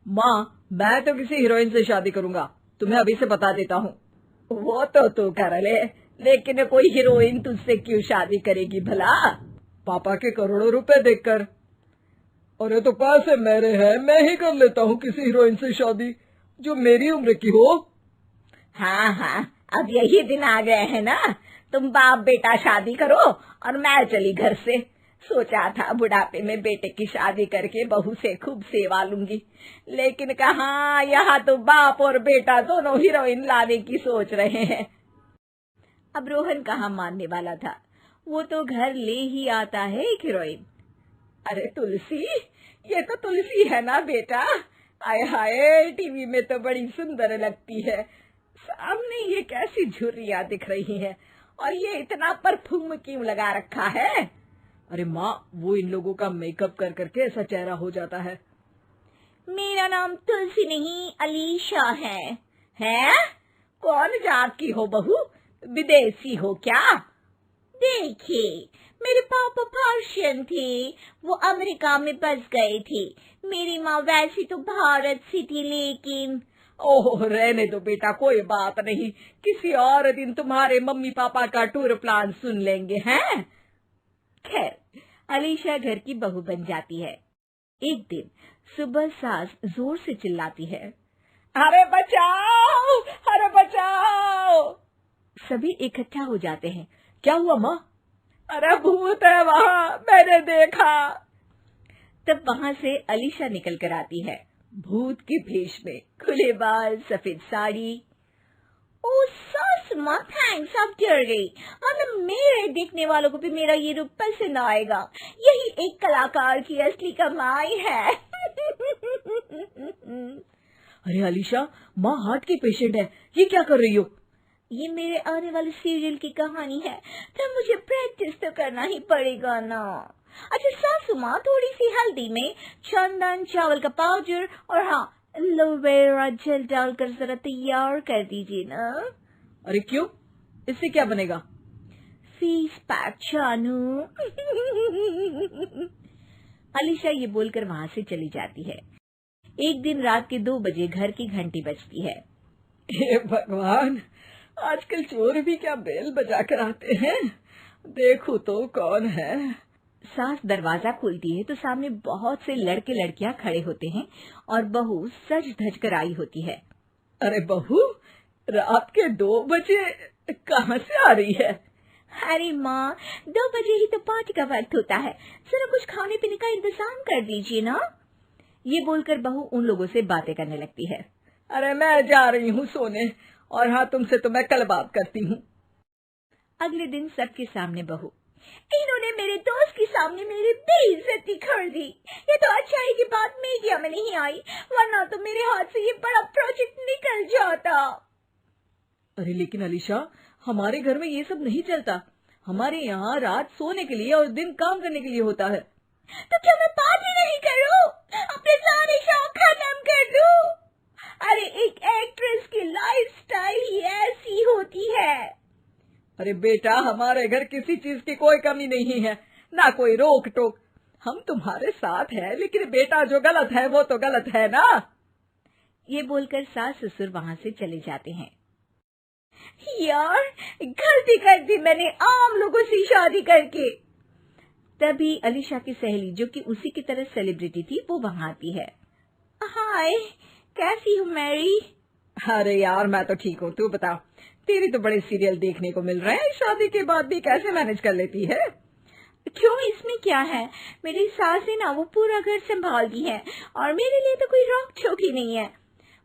माँ, मैं तो किसी हीरोइन से शादी करूंगा, तुम्हें अभी से बता देता हूँ। वो तो तू कर ले, लेकिन कोई हीरोइन तुझसे क्यों शादी करेगी भला? पापा के करोड़ों रुपए देखकर। अरे तो पैसे मेरे हैं, मैं ही कर लेता हूँ किसी हीरोइन से शादी जो मेरी उम्र की हो। हाँ हाँ, अब यही दिन आ गए हैं ना, तुम बाप बेटा शादी करो और मैं चली घर से। सोचा था बुढ़ापे में बेटे की शादी करके बहू से खूब सेवा लूंगी, लेकिन कहाँ, यहाँ तो बाप और बेटा दोनों हीरोइन लाने की सोच रहे हैं। अब रोहन कहाँ मानने वाला था, वो तो घर ले ही आता है एक हीरोइन। अरे तुलसी, ये तो तुलसी है ना बेटा? आय हाय, टीवी में तो बड़ी सुंदर लगती है, सामने ये कैसी झुर्रियां दिख रही है, और ये इतना परफ्यूम क्यों लगा रखा है? अरे माँ, वो इन लोगों का मेकअप कर करके ऐसा चेहरा हो जाता है। मेरा नाम तुलसी नहीं अलीशा है। हैं? कौन जात की हो बहू? विदेशी हो क्या? देखिए, मेरे पापा पर्शियन थे, वो अमेरिका में बस गए थे। मेरी माँ वैसी तो भारत से थी, लेकिन ओह, रहने दो बेटा, कोई बात नहीं, किसी और दिन तुम्हारे मम्मी पापा का टूर प्लान सुन लेंगे हैं। खैर, अलीशा घर की बहू बन जाती है। एक दिन सुबह सास जोर से चिल्लाती है, अरे बचाओ, अरे बचाओ। सभी इकट्ठा हो जाते हैं। क्या हुआ माँ? अरे भूत है वहाँ, मैंने देखा। तब वहाँ से अलीशा निकल कर आती है, भूत के भेष में, खुले बाल, सफेद साड़ी। ओ सास माँ, थैंक्स, आप डर गई, मतलब मेरे देखने वालों को भी मेरा ये रूप पसंद आएगा। यही एक कलाकार की असली कमाई है। अरे अलीशा, माँ हार्ट की पेशेंट है, ये क्या कर रही हो? ये मेरे आने वाले सीरियल की कहानी है, तो मुझे प्रैक्टिस तो करना ही पड़ेगा ना। अच्छा सासू माँ, थोड़ी सी हल्दी में चंदन, चावल का पाउडर और हाँ, एलोवेरा जेल डालकर जरा तैयार कर दीजिए ना। अरे क्यों, इससे क्या बनेगा? फेस पैक जानू। अलीशा ये बोलकर वहाँ से चली जाती है। एक दिन रात के 2 बजे घर की घंटी बजती है। हे भगवान, आजकल चोर भी क्या बेल बजा कर आते हैं, देखो तो कौन है। सास दरवाजा खोलती है तो सामने बहुत से लड़के लड़कियां खड़े होते हैं और बहू सज धज कर आई होती है। अरे बहू, रात के 2 बजे कहाँ से आ रही है? अरे माँ, 2 बजे ही तो पार्टी का वक्त होता है, जरा कुछ खाने पीने का इंतजाम कर दीजिए ना। ये बोलकर बहू उन लोगों से बातें करने लगती है। अरे मैं जा रही हूँ सोने, और हाँ, तुमसे तो मैं कल बात करती हूँ। अगले दिन सबके सामने बहू, इन्होंने मेरे दोस्त के सामने मेरी बेइज्जती कर दी। ये तो अच्छा है कि बात मीडिया में नहीं आई, वरना तो मेरे हाथ से ये बड़ा प्रोजेक्ट निकल जाता। अरे लेकिन अलीशा, हमारे घर में ये सब नहीं चलता, हमारे यहाँ रात सोने के लिए और दिन काम करने के लिए होता है। तो क्या मैं पार्टी नहीं करूं? अपने सारे शौक खत्म कर दूं? अरे एक एक्ट्रेस की लाइफस्टाइल ही ऐसी होती है। अरे बेटा, हमारे घर किसी चीज की कोई कमी नहीं है, ना कोई रोक टोक, हम तुम्हारे साथ हैं, लेकिन बेटा जो गलत है वो तो गलत है ना। ये बोलकर सास ससुर वहाँ से चले जाते हैं। यार, गलती कर दी मैंने आम लोगों से शादी करके। तभी अलीशा की सहेली, जो कि उसी की तरह सेलिब्रिटी थी, वो वहाँ आती है। हाय, कैसी हो मैरी? अरे यार, मैं तो ठीक हूँ, तू बता, तेरी तो बड़े सीरियल देखने को मिल रहे हैं, शादी के बाद भी कैसे मैनेज कर लेती है? क्यों, इसमें क्या है, मेरी सास है ना, वो पूरा घर संभालती है और मेरे लिए तो कोई रोक टोक ही नहीं है।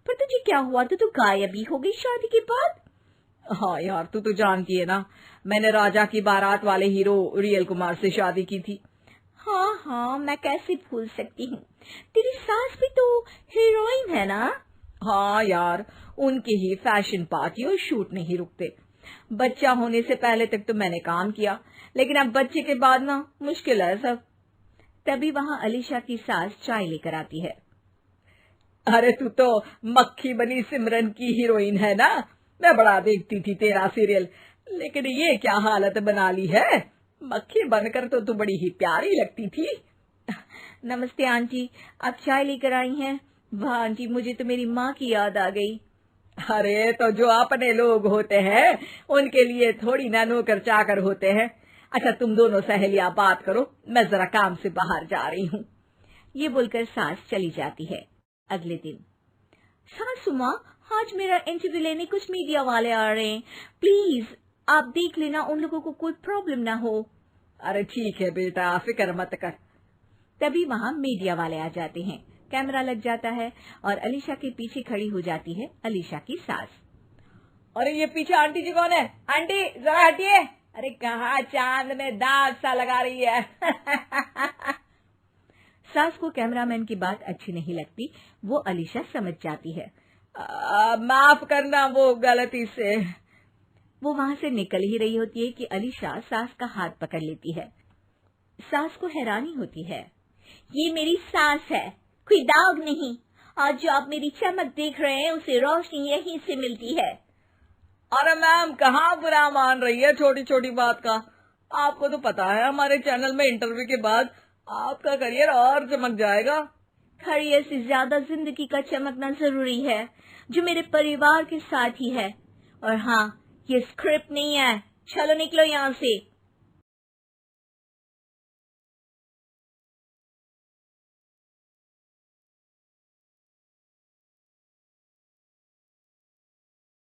पर तुझे क्या हुआ, तू गायब ही हो गई शादी के बाद? हाँ यार, तू तो जानती है ना, मैंने राजा की बारात वाले हीरो रियल कुमार से शादी की थी। हाँ हाँ, मैं कैसे भूल सकती हूँ, तेरी सास भी तो हीरोइन है ना। हाँ यार, उनके ही फैशन पार्टी और शूट नहीं रुकते। बच्चा होने से पहले तक तो मैंने काम किया, लेकिन अब बच्चे के बाद ना मुश्किल है सब। तभी वहाँ अलीशा की सास चाय लेकर आती है। अरे तू तो मक्खी बनी सिमरन की हीरोइन है ना, मैं बड़ा देखती थी तेरा सीरियल, लेकिन ये क्या हालत बना ली है, मक्खी बनकर तो तू बड़ी ही प्यारी लगती थी। नमस्ते आंटी, आप चाय लेकर आई हैं, वाह आंटी, मुझे तो मेरी माँ की याद आ गई। अरे तो जो अपने लोग होते हैं उनके लिए थोड़ी ना नौकर चाकर होते हैं। अच्छा तुम दोनों सहेलियां बात करो, मैं जरा काम से बाहर जा रही हूँ। ये बोलकर सास चली जाती है। अगले दिन, सासू माँ, आज मेरा इंटरव्यू लेने कुछ मीडिया वाले आ रहे हैं, प्लीज आप देख लेना उन लोगों को कोई प्रॉब्लम ना हो। अरे ठीक है बेटा, फिक्र मत कर। तभी वहाँ मीडिया वाले आ जाते हैं। कैमरा लग जाता है और अलीशा के पीछे खड़ी हो जाती है अलीशा की सास। अरे ये पीछे आंटी जी कौन है? आंटी जरा हटिए। अरे कहाँ चांद में दाग सा लगा रही है। सास को कैमरामैन की बात अच्छी नहीं लगती, वो अलीशा समझ जाती है। माफ करना, वो गलती से। वो वहां से निकल ही रही होती है कि अलीशा सास का हाथ पकड़ लेती है। सास को हैरानी होती है, ये मेरी सास है, कोई दाग नहीं, और जो आप मेरी चमक देख रहे हैं उसे रोशनी यहीं से मिलती है। अरे मैम, कहाँ बुरा मान रही है छोटी छोटी बात का। आपको तो पता है हमारे चैनल में इंटरव्यू के बाद आपका करियर और चमक जाएगा। करियर से ज्यादा जिंदगी का चमकना जरूरी है, जो मेरे परिवार के साथ ही है। और हाँ, ये स्क्रिप्ट नहीं है, चलो निकलो यहाँ से।